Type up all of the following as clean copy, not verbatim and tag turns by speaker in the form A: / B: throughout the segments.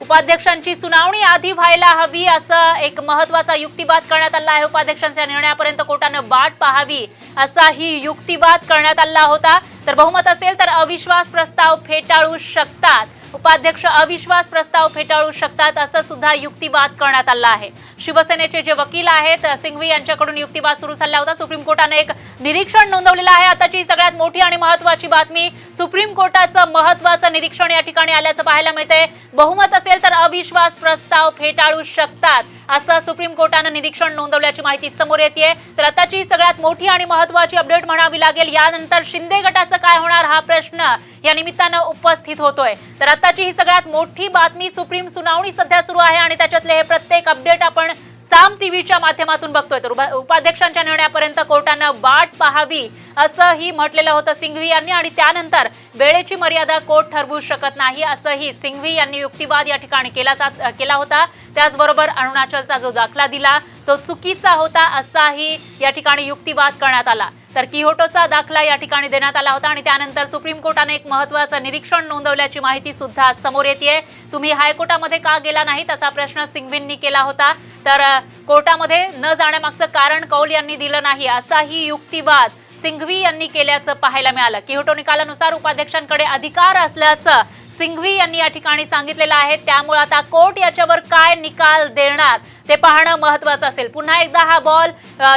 A: उपाध्यक्षांची सुनावणी आधी व्हायला हवी असं एक महत्त्वाचा युक्तिवाद करण्यात आला आहे। उपाध्यक्षांच्या निर्णयापर्यंत कोर्टाने वाट पाहावी असाही युक्तिवाद करण्यात आला होता। तर बहुमत असेल तर अविश्वास प्रस्ताव फेटाळू शकतात, उपाध्यक्ष अविश्वास प्रस्ताव फेटाळू शकतात असं सुद्धा युक्तिवाद करण्यात आला आहे। शिवसेनेचे जे वकील आहेत सिंघवी यांच्याकडून युक्तिवाद सुरू झाला होता। सुप्रीम कोर्टाने एक निरीक्षण नोंदवलेलं आहे। आताची सगळ्यात मोठी आणि महत्त्वाची बातमी, सुप्रीम कोर्टाचं महत्त्वाचं निरीक्षण या ठिकाणी आल्याचं पाहायला मिळते। बहुमत असेल तर अविश्वास प्रस्ताव फेटाळू शकतात असं सुप्रीम कोर्टाने निरीक्षण नोंदवल्याची माहिती समोर येते। तर आताची सगळ्यात मोठी आणि महत्त्वाची अपडेट म्हणावी लागेल। यानंतर शिंदे गटाचं काय होणार हा प्रश्न या निमित्तानं उपस्थित होतोय। तर आताची ही सगळ्यात मोठी बातमी, सुप्रीम सुनावणी सध्या सुरू आहे आणि त्याच्यातले हे प्रत्येक अपडेट आपण साम टीव्हीच्या माध्यमातून बघतोय। तर उपाध्यक्षांच्या निर्णयापर्यंत कोर्टाने वाट पाहावी असंही म्हटलेलं होतं सिंघवी यांनी आणि त्यानंतर वेळेची मर्यादा कोर्ट ठरवू शकत नाही असंही सिंघवी यांनी युक्तिवाद या ठिकाणी केला होता। त्याचबरोबर अरुणाचलचा जो दाखला दिला तो चुकीचा होता असाही या ठिकाणी युक्तिवाद करण्यात आला। तर किहोटोचा दाखला या ठिकाणी देण्यात आला होता आणि त्यानंतर सुप्रीम कोर्टाने एक महत्त्वाचं निरीक्षण नोंदवल्याची माहिती सुद्धा समोर येते। तुम्ही हायकोर्टामध्ये का गेला नाहीत असा प्रश्न सिंघवींनी केला होता। तर कोर्टामध्ये न जाण्यामागचं कारण कौल यांनी दिलं नाही असाही युक्तिवाद सिंघवी यांनी केल्याचं पाहायला मिळालं। किहोटो निकालानुसार उपाध्यक्षांकडे अधिकार असल्याचं सिंघवी यांनी या ठिकाणी सांगितलेलं आहे। त्यामुळे आता कोर्ट याच्यावर काय निकाल देणार ते पाहणं महत्त्वाचं असेल। पुन्हा एकदा हा बॉल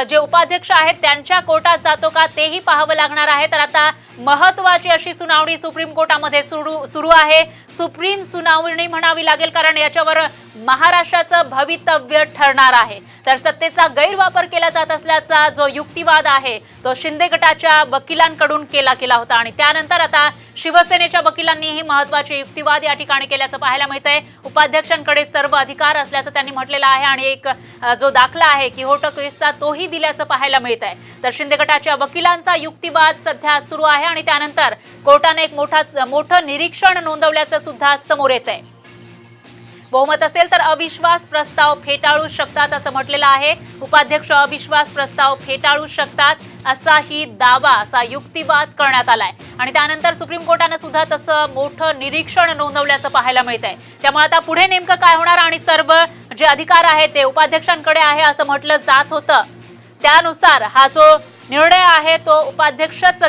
A: जे उपाध्यक्ष आहेत त्यांच्या कोर्टात जातो का तेही पाहावं लागणार आहे। तर आता महत्त्वाची अशी सुनावणी सुप्रीम कोर्टामध्ये सुरू आहे। सुप्रीम सुनावणी म्हणावी लागेल कारण याच्यावर महाराष्ट्राचं भवितव्य ठरणार आहे। तर सत्तेचा गैरवापर केला जात असल्याचा जो युक्तिवाद आहे तो शिंदे गटाच्या वकिलांकडून केला होता आणि त्यानंतर आता शिवसेनेच्या वकिलांनीही महत्त्वाचे युक्तिवाद या ठिकाणी केल्याचं पाहायला मिळतंय। उपाध्यक्षांकडे सर्व अधिकार असल्याचं त्यांनी म्हटलेलं आहे आणि एक जो दाखला आहे किहोटो केसचा तोही दिल्याचं पाहायला मिळत आहे। तर शिंदे गटाच्या वकिलांचा युक्तिवाद सध्या सुरू आहे आणि त्यानंतर कोर्टाने एक मोठं निरीक्षण नोंदवल्याचं सुद्धा समोर येत आहे। बहुमत असेल तर अविश्वास प्रस्ताव फेटाळू शकतात असं म्हटलेलं आहे। उपाध्यक्ष अविश्वास प्रस्ताव फेटाळू शकतात असाही दावा, असा युक्तिवाद करण्यात आलाय आणि त्यानंतर सुप्रीम कोर्टाने सुद्धा तसं मोठं निरीक्षण नोंदवल्याचं पाहायला मिळत आहे। त्यामुळे आता पुढे नेमकं काय होणार आणि सर्व जे अधिकार आहेत ते उपाध्यक्षांकडे आहे असं म्हटलं जात होतं, त्यानुसार हा जो निर्णय आहे तो उपाध्यक्षच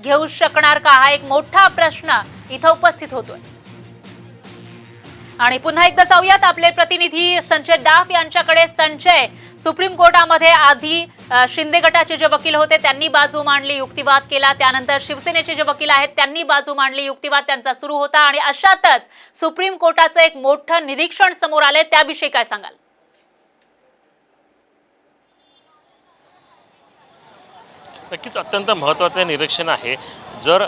A: घेऊ शकणार का हा एक मोठा प्रश्न इथं उपस्थित होतोय। आणि पुन्हा एकदा जाऊयात आपले प्रतिनिधी संजय डाफ यांच्याकडे। संजय, सुप्रीम कोर्टामध्ये आधी शिंदे गटाचे जे वकील होते त्यांनी बाजू मांडली, युक्तिवाद केला, त्यानंतर शिवसेनेचे जे वकील आहेत त्यांनी बाजू मांडली, युक्तिवाद त्यांचा सुरू होता आणि अशातच सुप्रीम कोर्टाचं एक मोठं निरीक्षण समोर आलंय, त्याविषयी काय सांगाल?
B: नक्कीच अत्यंत महत्त्वाचं निरीक्षण आहे। जर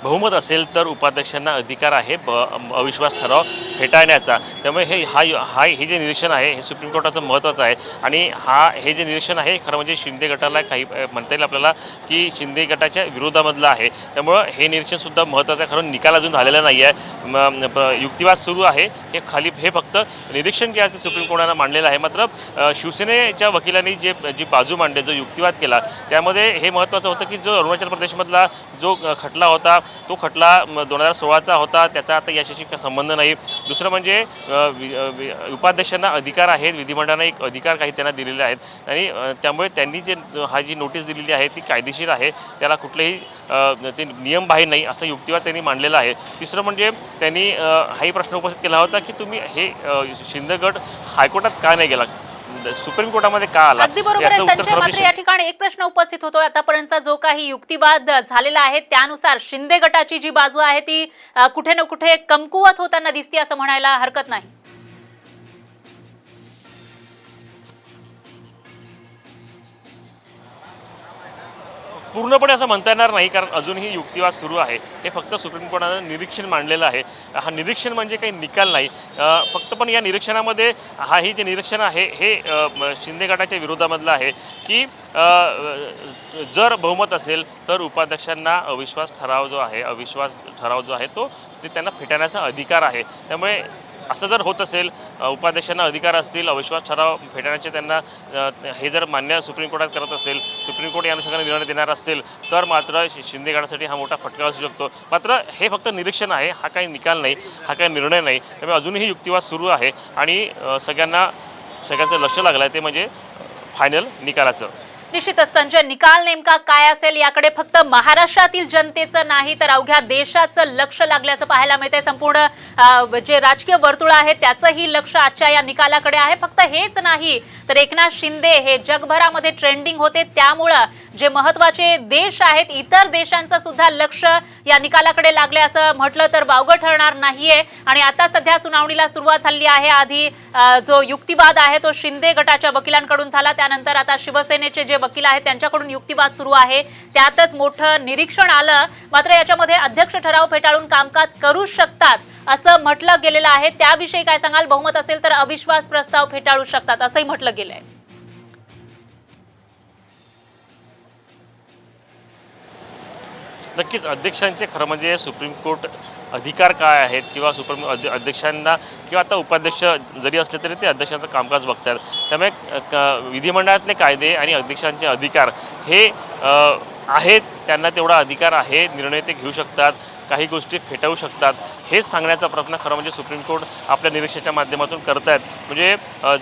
B: बहुमत असेल तर उपाध्यक्षांना अधिकार आहे अविश्वास ठराव फेटाळण्याचा। त्यामुळे हे जे निरीक्षण आहे हे सुप्रीम कोर्टाचं महत्त्वाचं आहे आणि हे जे निरीक्षण आहे खरं म्हणजे शिंदे गटाला काही म्हणता येईल आपल्याला की शिंदे गटाच्या विरोधामधलं आहे। त्यामुळं हे निरीक्षणसुद्धा महत्त्वाचं आहे, खरं निकाल अजून झालेला नाही आहे, युक्तिवाद सुरू आहे। हे फक्त निरीक्षण केलं सुप्रीम कोर्टानं मांडलेलं आहे। मात्र शिवसेनेच्या वकिलांनी जी बाजू मांडली, जो युक्तिवाद केला, त्यामध्ये हे महत्त्वाचं होतं की जो अरुणाचल प्रदेशमधला जो खटला होता तो खटला 2016चा होता, त्याचा आता याच्याशी संबंध नाही। दुसरं म्हणजे उपाध्यक्षांना अधिकार आहेत, विधिमंडळाने एक अधिकार काही त्यांना दिलेले आहेत आणि त्यामुळे त्यांनी जी नोटीस दिलेली आहे ती कायदेशीर आहे, त्याला कुठलेही ते नियमबाह्य नाही असं युक्तिवाद त्यांनी मांडलेला आहे। तिसरं म्हणजे त्यांनी हाही प्रश्न उपस्थित केला होता की तुम्ही हे शिंदे गट हायकोर्टात का नाही गेला, सुप्रीम कोर्टामध्ये का आला?
A: अगदी बरोबर आहे संजय, मात्र या ठिकाणी एक प्रश्न उपस्थित होतो, आतापर्यंतचा जो काही युक्तिवाद झालेला आहे त्यानुसार शिंदे गटाची जी बाजू आहे ती कुठे ना कुठे कमकुवत होताना दिसते असं म्हणायला हरकत नाही।
B: पूर्णपणे असं म्हणता येणार नाही कारण अजूनही युक्तिवाद सुरू आहे। हे फक्त सुप्रीम कोर्टानं निरीक्षण मांडलेलं आहे। हा निरीक्षण म्हणजे काही निकाल नाही, फक्त पण या निरीक्षणामध्ये हे जे निरीक्षण आहे हे शिंदे गटाच्या विरोधामधलं आहे की जर बहुमत असेल तर उपाध्यक्षांना अविश्वास ठराव जो आहे तो त्यांना फेटाळण्याचा अधिकार आहे। त्यामुळे असं जर होत असेल, उपाध्यक्षांना अधिकार असतील अविश्वास ठराव फेटाळण्याचे, त्यांना हे जर मान्य सुप्रीम कोर्टात करत असेल, सुप्रीम कोर्ट या अनुषंगाने निर्णय देणार असेल, तर मात्र शिंदे गटासाठी हा मोठा फटका असू शकतो. मात्र हे फक्त निरीक्षण आहे, हा काही निकाल नाही, हा काही निर्णय नाही. त्यामुळे अजूनही युक्तिवाद सुरू आहे आणि सगळ्यांचं लक्ष लागलं आहे ते म्हणजे फायनल निकालाचं.
A: निश्चितच संजय, निकाल नेमका काय असेल याकडे फक्त महाराष्ट्रातील जनतेचं नाही तर अवघ्या देशाचं लक्ष लागल्याचं पाहायला मिळतंय. संपूर्ण जे राजकीय वर्तुळ आहे त्याचंही लक्ष आजच्या या निकालाकडे आहे. फक्त हेच नाही तर एकनाथ शिंदे हे जगभरामध्ये ट्रेंडिंग होते, त्यामुळं जे महत्त्वाचे देश आहेत इतर देशांचं सुद्धा लक्ष या निकालाकडे लागले असं म्हटलं तर वावगं ठरणार नाहीये. आणि आता सध्या सुनावणीला सुरुवात झाली आहे. आधी जो युक्तिवाद आहे तो शिंदे गटाच्या वकिलांकडून झाला, त्यानंतर आता शिवसेनेचे जे वकील आहेत त्यांच्याकडून युक्तिवाद सुरू आहे. त्यातच मोठं निरीक्षण आलं. मात्र याच्यामध्ये अध्यक्ष ठराव फेटाळून कामकाज करू शकतात असं म्हटलं गेलेलं आहे. त्याविषयी काय सांगाल? बहुमत असेल तर अविश्वास प्रस्ताव फेटाळू शकतात असंही म्हटलं गेलंय.
B: नक्कीच अध्यक्षांचे खरं म्हणजे सुप्रीम कोर्ट अधिकार काय आहेत किंवा अध्यक्षांना किंवा आता उपाध्यक्ष जरी असले तरी ते अध्यक्षांचं कामकाज बघतात. त्यामुळे विधिमंडळातले कायदे आणि अध्यक्षांचे अधिकार हे आहेत, त्यांना तेवढा अधिकार आहे, निर्णय ते घेऊ शकतात, काही गोष्टी फेटाळू शकतात. हेच सांगण्याचा प्रयत्न खरं म्हणजे सुप्रीम कोर्ट आपल्या निरीक्षणाच्या माध्यमातून करतायत. म्हणजे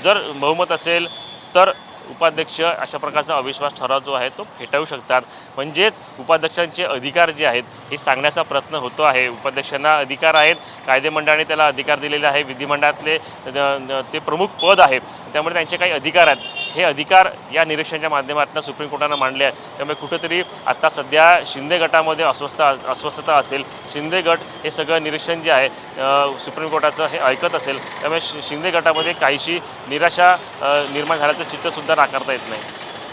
B: जर बहुमत असेल तर उपाध्यक्ष अशा प्रकारचा अविश्वास ठराव जो आहे तो फेटाळू शकतात. म्हणजेच उपाध्यक्षांचे अधिकार जे आहेत हे सांगण्याचा प्रयत्न होतो आहे. उपाध्यक्षांना अधिकार आहेत, कायदेमंडळाने त्याला अधिकार दिलेले आहे, विधिमंडळातले ते प्रमुख पद आहे, त्यामुळे त्यांचे काही अधिकार आहेत. हे अधिकार या निरीक्षणाच्या माध्यमातून सुप्रीम कोर्टानं मांडले आहेत. त्यामुळे कुठेतरी आता सध्या शिंदे गटामध्ये अस्वस्थता असेल, शिंदे गट हे सगळं निरीक्षण जे आहे सुप्रीम कोर्टाचं हे ऐकत असेल, त्यामुळे शिंदे गटामध्ये काहीशी निराशा निर्माण झाल्याचं चित्रसुद्धा नाकारता येत नाही.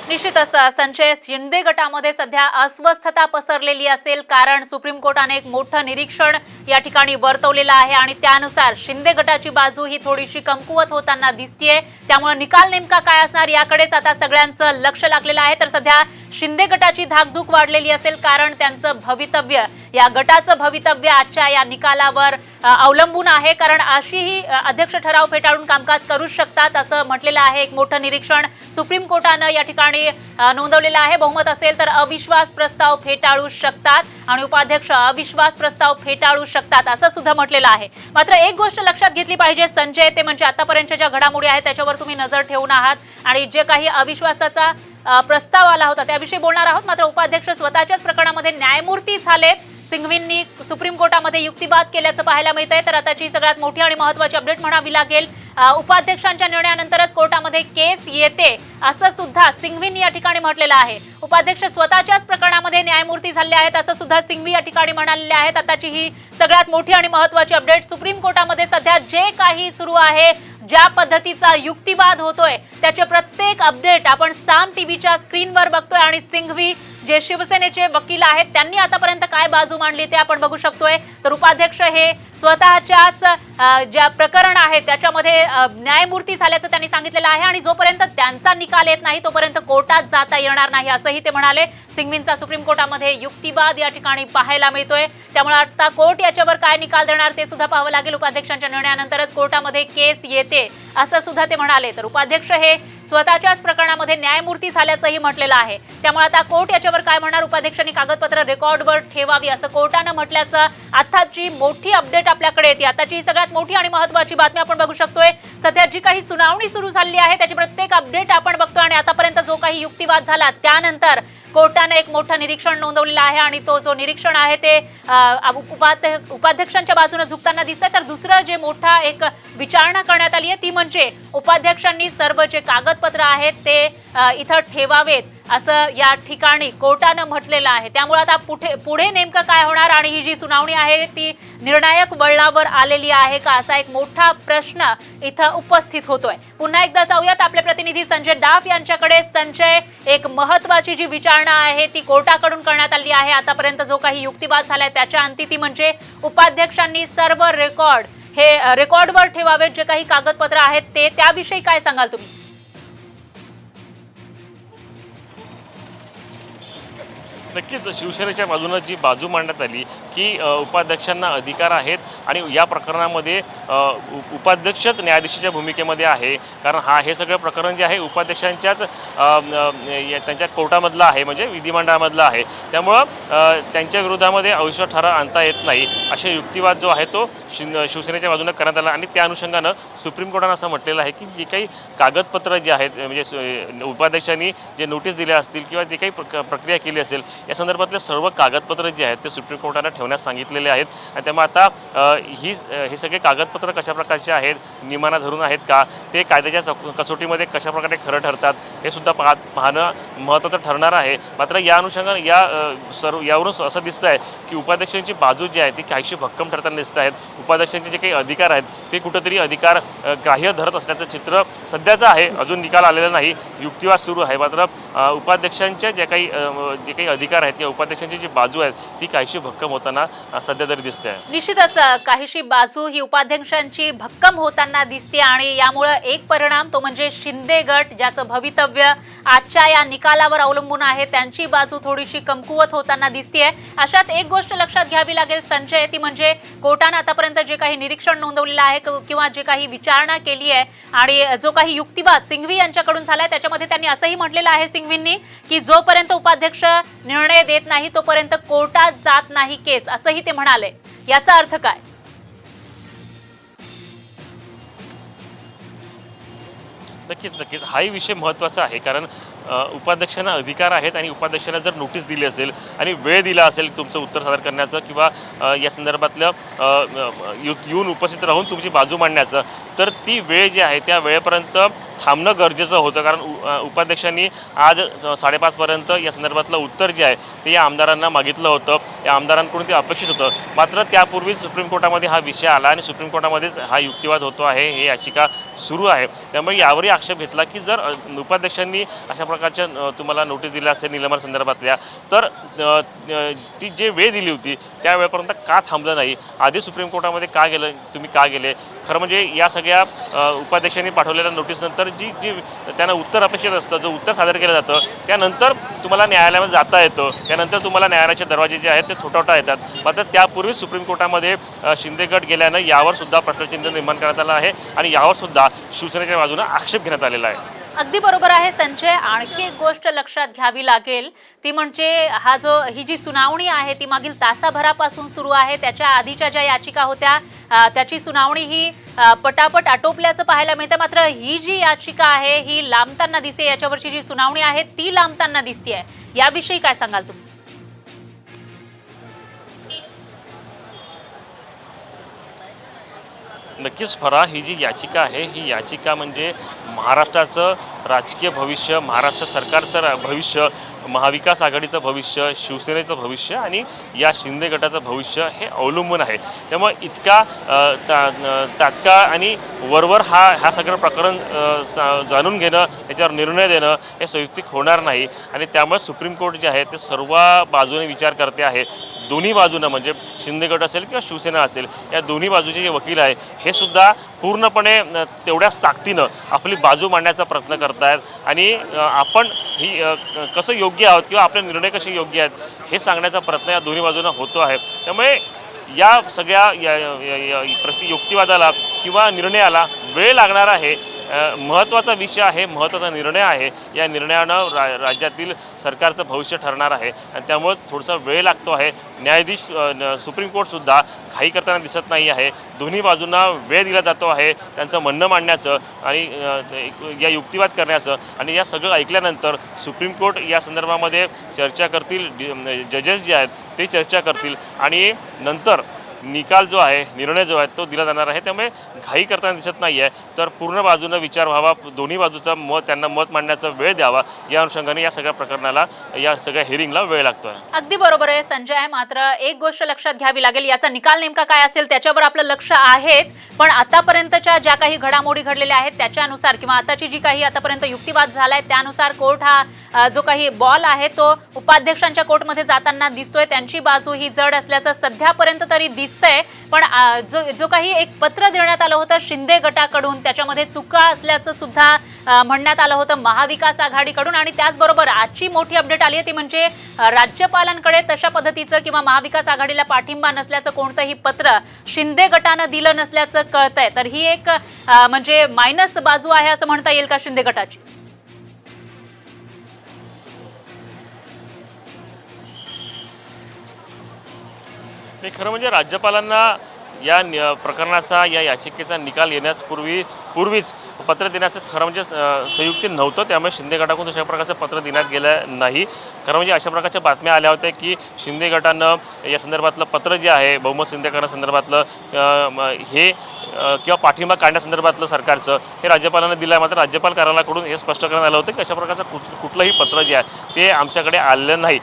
A: निश्चितच संजय, शिंदे गटामध्ये सध्या अस्वस्थता पसरलेली असेल, कारण सुप्रीम कोर्टाने एक मोठं निरीक्षण या ठिकाणी वर्तवलेलं आहे आणि त्यानुसार शिंदे गटाची बाजू ही थोडीशी कमकुवत होताना दिसतेय. त्यामुळे निकाल नेमका काय असणार याकडेच आता सगळ्यांचं लक्ष लागलेलं आहे. तर सध्या शिंदे गटाची धाकधूक वाढलेली असेल, कारण त्यांचं भवितव्य, या गटाचं भवितव्य आजच्या या निकालावर अवलंबून आहे. कारण अशीही अध्यक्ष ठराव फेटाळून कामकाज करू शकतात असं म्हटलेलं आहे. एक मोठं निरीक्षण सुप्रीम कोर्टानं या ठिकाणी नोंदवलेलं आहे. बहुमत असेल तर अविश्वास प्रस्ताव फेटाळू शकतात आणि उपाध्यक्ष अविश्वास प्रस्ताव फेटाळू शकतात असं सुद्धा म्हटलेलं आहे. मात्र एक गोष्ट लक्षात घेतली पाहिजे संजय, ते म्हणजे आतापर्यंतच्या ज्या घडामोडी आहेत त्याच्यावर तुम्ही नजर ठेवून आहात आणि जे काही अविश्वासाचा प्रस्ताव आला होता त्याविषयी बोलणार आहोत. मात्र उपाध्यक्ष स्वतःच्याच प्रकरणामध्ये न्यायमूर्ती झालेत. सिंघवींनी सुप्रीम कोर्टामध्ये युक्तिवाद केल्याचं पाहायला मिळतंय. तर आताची सगळ्यात मोठी आणि महत्त्वाची अपडेट म्हणावी लागेल, उपाध्यक्षांच्या निर्णयानंतरच कोर्टामध्ये केस येते असं सुद्धा सिंघवींनी या ठिकाणी म्हटलेलं आहे. उपाध्यक्ष स्वतःच्याच प्रकरणामध्ये न्यायमूर्ती झाले आहेत असं सुद्धा सिंघवी या ठिकाणी म्हणालेले आहेत. आताची ही सगळ्यात मोठी आणि महत्त्वाची अपडेट. सुप्रीम कोर्टामध्ये सध्या जे काही सुरू आहे, ज्या पद्धतीचा युक्तिवाद होतोय त्याचे प्रत्येक अपडेट आपण साम टीव्हीच्या स्क्रीनवर बघतोय आणि सिंघवी जे शिवसेनेचे वकील आहेत त्यांनी आतापर्यंत काय बाजू मांडली ते आपण बघू शकतोय. तर उपाध्यक्ष हे स्वतःच्याच ज्या प्रकरण आहे त्याच्यामध्ये न्यायमूर्ती झाल्याचं त्यांनी सांगितलेलं आहे आणि जोपर्यंत त्यांचा निकाल येत नाही तोपर्यंत कोर्टात जाता येणार नाही असंही ते म्हणाले. सिंघवींचा सुप्रीम कोर्टामध्ये युक्तिवाद या ठिकाणी पाहायला मिळतोय. त्यामुळे आता कोर्ट याच्यावर काय निकाल देणार ते सुद्धा पाहावं लागेल. उपाध्यक्षांच्या निर्णयानंतरच कोर्टामध्ये केस येते असं सुद्धा ते म्हणाले. तर उपाध्यक्ष हे स्वतःच्याच प्रकरणामध्ये न्यायमूर्ती झाल्याचंही म्हटलेलं आहे. त्यामुळे आता कोर्ट याच्यावर काय म्हणणार, उपाध्यक्षांनी कागदपत्र रेकॉर्डवर ठेवावी असं कोर्टानं म्हटल्याचं आताची मोठी अपडेट आपल्याकडे येते. आताची सगळ्यात मोठी आणि महत्त्वाची बातमी आपण बघू शकतोय. सध्या जी काही सुनावणी सुरू झाली आहे त्याची प्रत्येक अपडेट आपण बघतोय आणि आतापर्यंत जो काही युक्तिवाद झाला त्यानंतर कोर्टाने एक मोठं निरीक्षण नोंदवलेलं आहे आणि तो जो निरीक्षण आहे ते उपाध्यक्षांच्या बाजूने झुकताना दिसतंय. तर दुसरं जे मोठा एक विचारणा करण्यात आली आहे ती म्हणजे उपाध्यक्षांनी सर्व जे कागदपत्र आहेत ते इथं ठेवावेत असं या ठिकाणी कोर्टानं म्हटलेलं आहे. त्यामुळे आता पुढे नेमकं काय होणार आणि ही जी सुनावणी आहे ती निर्णायक वळणावर आलेली आहे का असा एक मोठा प्रश्न इथं उपस्थित होतोय. पुन्हा एकदा जाऊयात आपले प्रतिनिधी संजय डाफ यांच्याकडे. संजय, एक महत्त्वाची जी विचारणा आहे ती कोर्टाकडून करण्यात आली आहे. आतापर्यंत जो काही युक्तिवाद झालाय त्याच्या अंती ती म्हणजे उपाध्यक्षांनी सर्व रेकॉर्ड हे रेकॉर्डवर ठेवावेत, जे काही कागदपत्र आहेत ते. त्याविषयी काय सांगाल तुम्ही?
B: नक्कीच शिवसेनेच्या बाजूनं जी बाजू मांडण्यात आली की उपाध्यक्षांना अधिकार आहेत आणि या प्रकरणामध्ये उपाध्यक्षच न्यायाधीशाच्या भूमिकेमध्ये आहे, कारण हे सगळं प्रकरण जे आहे उपाध्यक्षांच्याच त्यांच्या कोर्टामधलं आहे, म्हणजे विधिमंडळामधलं आहे. त्यामुळं त्यांच्या विरोधामध्ये अविश्वास ठराव आणता येत नाही असे युक्तिवाद जो आहे तो शिवसेनेच्या बाजूनं करण्यात आला. आणि त्या अनुषंगानं सुप्रीम कोर्टानं असं म्हटलेलं आहे की जी काही कागदपत्रं जी आहेत, म्हणजे उपाध्यक्षांनी जे नोटीस दिल्या असतील किंवा जे काही प्रक्रिया केली असेल या संदर्भातले सर्व कागदपत्र जे आहेत ते सुप्रीम कोर्टानं ठेवण्यास सांगितलेले आहेत. आणि त्यामुळे आता हे सगळे कागदपत्र कशा प्रकारचे आहेत, नियमांना धरून आहेत का, ते कायद्याच्या कसोटीमध्ये कशा प्रकारे खरं ठरतात हे सुद्धा पाहणं महत्त्वाचं ठरणार आहे. मात्र या अनुषंगानं यावरून असं दिसतं आहे की उपाध्यक्षांची बाजू जी आहे ती काहीशी भक्कम ठरताना दिसत आहेत. उपाध्यक्षांचे जे काही अधिकार आहेत ते कुठंतरी अधिकार ग्राह्य धरत असल्याचं चित्र सध्याचं आहे. अजून निकाल आलेला नाही, युक्तिवाद सुरू आहे. मात्र उपाध्यक्षांच्या जे काही अधिकार आहेत किंवा उपाध्यक्षांची जी बाजू आहे ती काहीशी भक्कम होताना सध्या तरी दिसते आहे.
A: निश्चितच काहीशी बाजू ही उपाध्यक्षांची भक्कम होताना दिसते आणि यामुळे एक परिणाम तो म्हणजे शिंदे गट ज्याचं भवितव्य आजच्या या निकालावर अवलंबून आहे त्यांची बाजू थोडीशी कमकुवत होताना दिसतेय. अशात एक गोष्ट लक्षात घ्यावी लागेल संजय, ती म्हणजे कोर्टाने आतापर्यंत जे काही निरीक्षण नोंदवलेलं आहे किंवा जे काही विचारणा केली आहे आणि जो काही युक्तिवाद सिंघवी यांच्याकडून झालाय त्याच्यामध्ये त्यांनी असंही म्हटलेलं आहे सिंघवींनी की जोपर्यंत उपाध्यक्ष निर्णय देत नाही तोपर्यंत कोर्टात जात नाही केस, असंही ते म्हणाले. याचा अर्थ काय?
B: नक्कीच हाही विषय महत्त्वाचा आहे, कारण उपाध्यक्षांना अधिकार आहेत आणि उपाध्यक्षांना जर नोटीस दिली असेल आणि वेळ दिला असेल तुमचं उत्तर सादर करण्याचं किंवा या संदर्भातलं येऊन उपस्थित राहून तुमची बाजू मांडण्याचं, तर ती वेळ जी आहे त्या वेळेपर्यंत थांबणं गरजेचं होतं. कारण उपाध्यक्षांनी आज 5:30पर्यंत या संदर्भातलं उत्तर जे आहे ते या आमदारांना मागितलं होतं, या आमदारांकडून ते अपेक्षित होतं. मात्र त्यापूर्वी सुप्रीम कोर्टामध्ये हा विषय आला आणि सुप्रीम कोर्टामध्येच हा युक्तिवाद होतो आहे, हे याचिका सुरू आहे. त्यामुळे यावरही आक्षेप घेतला की जर उपाध्यक्षांनी अशा प्रकारच्या तुम्हाला नोटीस दिल्या असेल निलंबन संदर्भातल्या, तर ती जे वेळ दिली होती त्या वेळेपर्यंत का थांबलं नाही, आधी सुप्रीम कोर्टामध्ये तुम्ही का गेले. खरं म्हणजे या सगळ्या उपाध्यक्षांनी पाठवलेल्या नोटीसनंतर जी त्यांना उत्तर अपेक्षित असतं, जो उत्तर सादर केलं जातं त्यानंतर तुम्हाला न्यायालयामध्ये जाता येतं, त्यानंतर तुम्हाला न्यायालयाचे दरवाजे जे आहेत ते थोपवता येतात. मात्र त्यापूर्वी सुप्रीम कोर्टामध्ये शिंदे गट गेल्यानं यावर सुद्धा प्रश्नचिन्ह निर्माण करण्यात आलं आहे आणि यावर सुद्धा शिवसेनेच्या बाजूनं आक्षेप घेण्यात आलेला आहे.
A: अगदी बरोबर आहे संजय. आणखी एक गोष्ट लक्षात घ्यावी लागेल ती म्हणजे ही जी सुनावणी आहे ती मागील तासाभरापासून सुरू आहे. त्याच्या आधीच्या ज्या याचिका होत्या त्याची सुनावणी ही पटापट आटोपल्याचं पाहायला मिळतं. मात्र ही जी याचिका आहे ही लांबताना दिसते, याच्यावरची जी सुनावणी आहे ती लांबताना दिसतेय. याविषयी काय सांगाल तुम्ही?
B: नक्कीच फरा, ही जी याचिका आहे ही याचिका म्हणजे महाराष्ट्राचं राजकीय भविष्य, महाराष्ट्र सरकारचं भविष्य, महाविकास आघाडीचं भविष्य, शिवसेनेचं भविष्य आणि या शिंदे गटाचं भविष्य हे अवलंबून आहे. त्यामुळे इतका तात्काळ आणि वरवर हा सगळं प्रकरण जाणून घेणं, त्याच्यावर निर्णय देणं हे संयुक्तिक होणार नाही. आणि त्यामुळे सुप्रीम कोर्ट जे आहे ते सर्व बाजूने विचार करते आहे. दोन्ही बाजूनं म्हणजे शिंदे गट असेल किंवा शिवसेना असेल, या दोन्ही बाजूचे जे वकील आहे हे सुद्धा पूर्णपणे तेवढ्याच ताकदीनं आपली बाजू मांडण्याचा प्रयत्न करत आहेत. आणि आपण कसं योग्य आहोत किंवा आपले निर्णय कसे योग्य आहेत हे सांगण्याचा प्रयत्न या दोन्ही बाजूनं होतो आहे. त्यामुळे या सगळ्या युक्तिवादाला किंवा निर्णयाला वेळ लागणार आहे. महत्त्वाचा विषय आहे, महत्त्वाचा निर्णय आहे. या निर्णयानं राज्यातील सरकारचं भविष्य ठरणार आहे आणि त्यामुळे थोडासा वेळ लागतो आहे. न्यायाधीश सुप्रीम कोर्टसुद्धा घाई करताना दिसत नाही आहे. दोन्ही बाजूंना वेळ दिला जातो आहे त्यांचं म्हणणं मांडण्याचं आणि या युक्तिवाद करण्याचं. आणि या सगळं ऐकल्यानंतर सुप्रीम कोर्ट या संदर्भामध्ये चर्चा करतील, जजेस जे आहेत ते चर्चा करतील आणि नंतर निकाल जो आहे, निर्णय जो आहे तो दिला जाणार आहे. त्यामुळे घाई करताना दिसत नाही आहे. तर पूर्ण बाजूनं विचार व्हावा, दोन्ही बाजूचा त्यांना मत मांडण्याचा वेळ द्यावा, या अनुषंगाने या सगळ्या प्रकरणाला, या सगळ्या हिअरिंगला वेळ लागतो आहे.
A: अगदी बरोबर आहे संजय. मात्र एक गोष्ट लक्षात घ्यावी लागेल, याचा निकाल नेमका काय असेल त्याच्यावर आपलं लक्ष आहेच. पण आतापर्यंतच्या ज्या काही घडामोडी घडलेल्या आहेत त्याच्यानुसार किंवा आताची जी काही आतापर्यंत युक्तिवाद झालाय त्यानुसार कोर्ट हा जो काही बॉल आहे तो उपाध्यक्षांच्या कोर्टमध्ये जाताना दिसतोय. त्यांची बाजू ही जड असल्याचं सध्यापर्यंत तरी दिसतंय. पण जो काही एक पत्र देण्यात आलं होतं शिंदे गटाकडून त्याच्यामध्ये चुका असल्याचं सुद्धा म्हणण्यात आलं होतं महाविकास आघाडीकडून. आणि त्याचबरोबर आजची मोठी अपडेट आली आहे ती म्हणजे राज्यपालांकडे तशा पद्धतीचं किंवा महाविकास आघाडीला पाठिंबा नसल्याचं कोणतंही पत्र शिंदे गटानं दिलं नसल्याचं कळतंय. तर ही एक म्हणजे मायनस बाजू आहे असं म्हणता येईल का शिंदे गटाची?
B: खरं म्हणजे राज्यपालांना या प्रकरणाचा या याचिकेचा निकाल पूर्वीच पत्र देण्याचं खरं म्हणजे संयुक्ती नव्हतं. त्यामुळे शिंदे गटाकडून अशा प्रकारचं पत्र देण्यात गेलं नाही. खरं म्हणजे अशा प्रकारच्या बातम्या आल्या होत्या की शिंदे गटानं या संदर्भातलं पत्र जे आहे बहुमत सिद्ध करण्यासंदर्भातलं हे किंवा पाठिंबा काढण्यासंदर्भातलं सरकारचं हे राज्यपालांना दिलं आहे. मात्र राज्यपाल कार्यालयाकडून हे स्पष्ट करण्यात आलं होतं की अशा प्रकारचं कुठलंही पत्र जे आहे ते आमच्याकडे आलेलं नाही.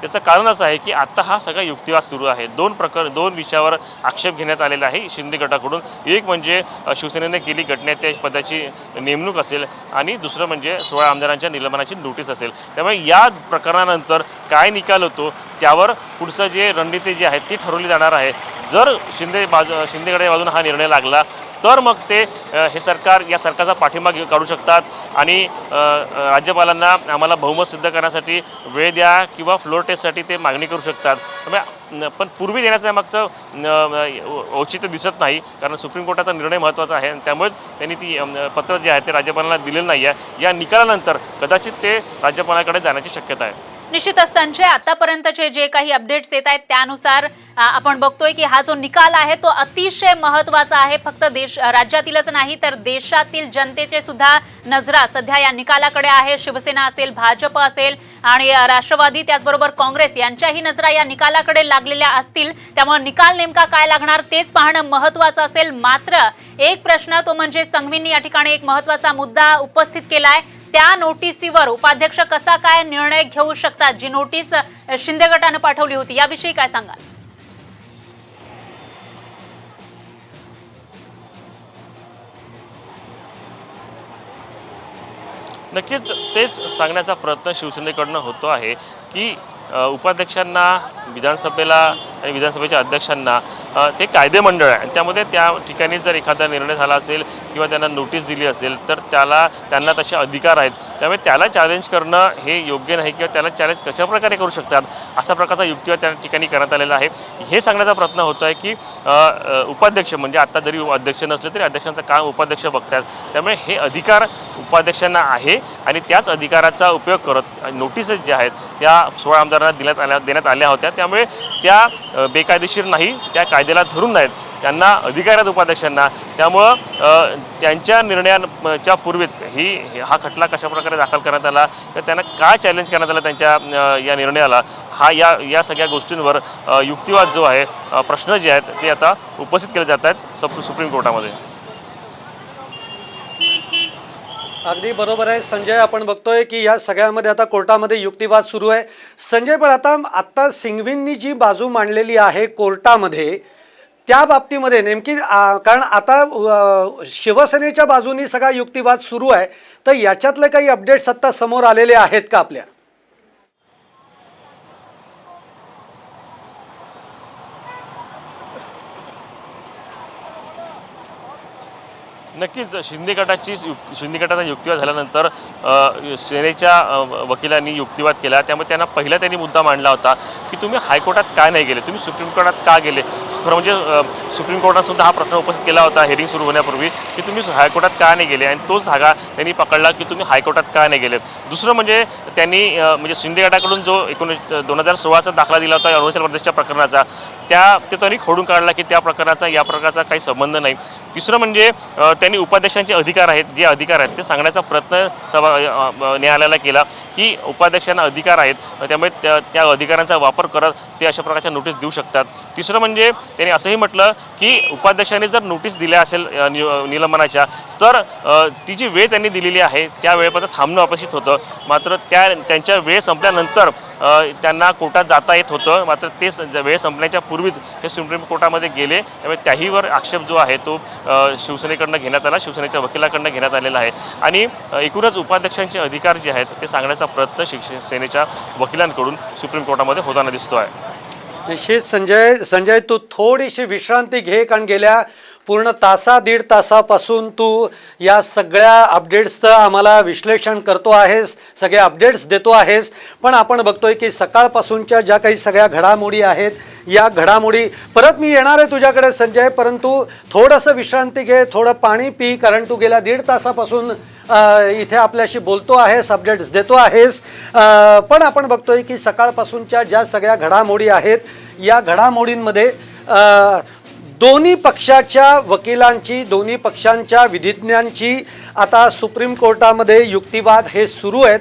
B: त्याचं कारण असं आहे की आता हा सगळा युक्तिवाद सुरू आहे. दोन विषयावर आक्षेप घेण्यात आलेला आहे शिंदे गटाकडून. एक म्हणजे शिवसेनेने केली गटनेत्या पदाची नेमणूक असेल आणि दुसरं म्हणजे 16 आमदारांच्या निलंबनाची नोटीस असेल. त्यामुळे या प्रकरणानंतर काय निकाल होतो त्यावर पुढचं जे रणनीती जी आहे ती ठरवली जाणार आहे. जर शिंदे गटाच्या बाजूने हा निर्णय लागला तर मग ते हे सरकार या सरकारचा पाठिंबा काढू शकतात आणि राज्यपालांना आम्हाला बहुमत सिद्ध करण्यासाठी वेळ द्या किंवा फ्लोर टेस्टसाठी ते मागणी करू शकतात. त्यामुळे पण पूर्वी देण्याचं मागचं औचित्य दिसत नाही कारण सुप्रीम कोर्टाचा निर्णय महत्त्वाचा आहे. त्यामुळेच त्यांनी ती पत्र जे आहे ते राज्यपालांना दिलेलं नाही आहे. या निकालानंतर कदाचित ते राज्यपालाकडे जाण्याची शक्यता आहे.
A: निश्चितच संजय, आतापर्यंतचे जे काही अपडेट्स येत आहेत त्यानुसार आपण बघतोय की हा जो निकाल आहे तो अतिशय महत्त्वाचा आहे. फक्त राज्यातीलच नाही तर देशातील जनतेचे सुद्धा नजरा सध्या या निकालाकडे आहे. शिवसेना असेल, भाजप असेल आणि राष्ट्रवादी त्याचबरोबर काँग्रेस यांच्याही नजरा या निकालाकडे लागलेल्या असतील. त्यामुळे निकाल नेमका काय लागणार तेच पाहणं महत्त्वाचं असेल. मात्र एक प्रश्न तो म्हणजे संघवींनी या ठिकाणी एक महत्त्वाचा मुद्दा उपस्थित केलाय. त्या नोटीसीवर उपाध्यक्ष कसा काय निर्णय घेऊ शकतात? जी नोटीस शिंदे गटानं पाठवली होती याविषयी काय सांगाल?
B: नक्कीच तेच सांगण्याचा प्रयत्न शिवसेनेकडनं होतो आहे की उपाध्यक्षांना विधानसभेला आणि विधानसभेच्या अध्यक्षांना ते कायदेमंडळ आहे आणि त्यामध्ये त्या ठिकाणी जर एखादा निर्णय झाला असेल किंवा त्यांना नोटीस दिली असेल तर त्यांना तसे अधिकार आहेत. त्यामुळे त्याला चॅलेंज करणं हे योग्य नाही किंवा त्याला चॅलेंज कशाप्रकारे करू शकतात असा प्रकारचा युक्तिवाद त्या ठिकाणी करण्यात आलेला आहे. हे सांगण्याचा प्रयत्न होतो आहे की उपाध्यक्ष म्हणजे आता जरी अध्यक्ष नसले तरी अध्यक्षांचं काम उपाध्यक्ष बघतात. त्यामुळे हे अधिकार उपाध्यक्षांना आहे आणि त्याच अधिकाराचा उपयोग करत नोटीसेस ज्या आहेत त्या 16 आमदारांना देण्यात आल्या होत्या. त्यामुळे त्या बेकायदेशीर नाही, त्या कायद्याला धरून नाहीत, त्यांना अधिकार आहेत उपाध्यक्षांना. त्यामुळं त्यांच्या निर्णयांच्या पूर्वीच हा खटला कशाप्रकारे दाखल करण्यात आला किंवा त्यांना काय चॅलेंज करण्यात आलं त्यांच्या या निर्णयाला हा या सगळ्या गोष्टींवर युक्तिवाद जो आहे प्रश्न जे आहेत ते आता उपस्थित केले जात आहेत सुप्रीम कोर्टामध्ये.
C: अगदी बरोबर आहे संजय. आपण बघतोय की या सगळ्यामध्ये आता कोर्टामध्ये युक्तिवाद सुरू आहे. संजय, पण आता सिंघवींनी जी बाजू मांडलेली आहे कोर्टामध्ये त्या बाबतीमध्ये नेमकी कारण आता शिवसेनेच्या बाजूनी सगळा युक्तिवाद सुरू आहे तर याच्यातले काही अपडेट्स आता समोर आलेले आहेत का आपल्या?
B: नक्कीच शिंदे गटाचा युक्तिवाद झाल्यानंतर सेनेच्या वकिलांनी युक्तिवाद केला. त्यामुळे त्यांनी मुद्दा मांडला होता की तुम्ही हायकोर्टात का नाही गेले, तुम्ही सुप्रीम कोर्टात का गेले. खरं म्हणजे सुप्रीम कोर्टात सुद्धा हा प्रश्न उपस्थित केला होता हिअरिंग सुरू होण्यापूर्वी की तुम्ही हायकोर्टात का नाही गेले आणि तोच धागा त्यांनी पकडला की तुम्ही हायकोर्टात का नाही गेले. दुसरं म्हणजे त्यांनी म्हणजे शिंदे गटाकडून जो 2016चा दाखला दिला होता अरुणाचल प्रदेशच्या प्रकरणाचा ते त्यांनी खोडून काढला की त्या प्रकरणाचा या प्रकारचा काही संबंध नाही. तिसरं म्हणजे त्यांनी उपाध्यक्षांचे अधिकार आहेत, जे अधिकार आहेत ते सांगण्याचा प्रयत्न न्यायालयाला केला की उपाध्यक्षांना अधिकार आहेत त्यामुळे त्या अधिकारांचा वापर करत ते अशा प्रकारच्या नोटीस देऊ शकतात. तिसरं म्हणजे त्यांनी असंही म्हटलं की उपाध्यक्षांनी जर नोटीस दिल्या असेल निलंबनाच्या तर ती जी वेळ त्यांनी दिलेली आहे त्या वेळेपर्यंत थांबणं अपेक्षित होतं. मात्र त्यांच्या वेळ संपल्यानंतर त्यांना कोर्टात जाता येत होतं, मात्र ते वेळ संपण्याच्या पूर्वीच हे सुप्रीम कोर्टामध्ये गेले. त्यामुळे त्याहीवर आक्षेप जो आहे तो शिवसेनेकडनं घेण्यात आला, शिवसेनेच्या वकिलाकडनं घेण्यात आलेला आहे. आणि एकूणच उपाध्यक्षांचे अधिकार जे आहेत ते सांगण्याचा प्रयत्न शिवसेनेच्या वकिलांकडून सुप्रीम कोर्टामध्ये होताना दिसतो आहे.
C: निश्चित संजय तू थोडीशी विश्रांती घे, कारण गेल्या पूर्ण दीड तासापासून तू या सगळ्या अपडेट्सचं आम्हाला विश्लेषण करतो आहेस, सगळे अपडेट्स देतो आहेस. पण आपण बघतोय की सकाळपासूनच्या ज्या काही सगळ्या घडामोडी आहेत, या घडामोडी परत मी येणार आहे तुझ्याकडे संजय, परंतु थोडंसं विश्रांती घे, थोडं पाणी पी, कारण तू गेल्या दीड तासापासून इथे आपल्याशी बोलतो आहेस, अपडेट्स देतो आहेस. पण आपण बघतोय की सकाळपासूनच्या ज्या सगळ्या घडामोडी आहेत, या घडामोडींमध्ये दोन्ही पक्षाच्या वकिलांची, दोन्ही पक्षांच्या विधिज्ञांची आता सुप्रीम कोर्टामध्ये युक्तिवाद हे सुरू आहेत.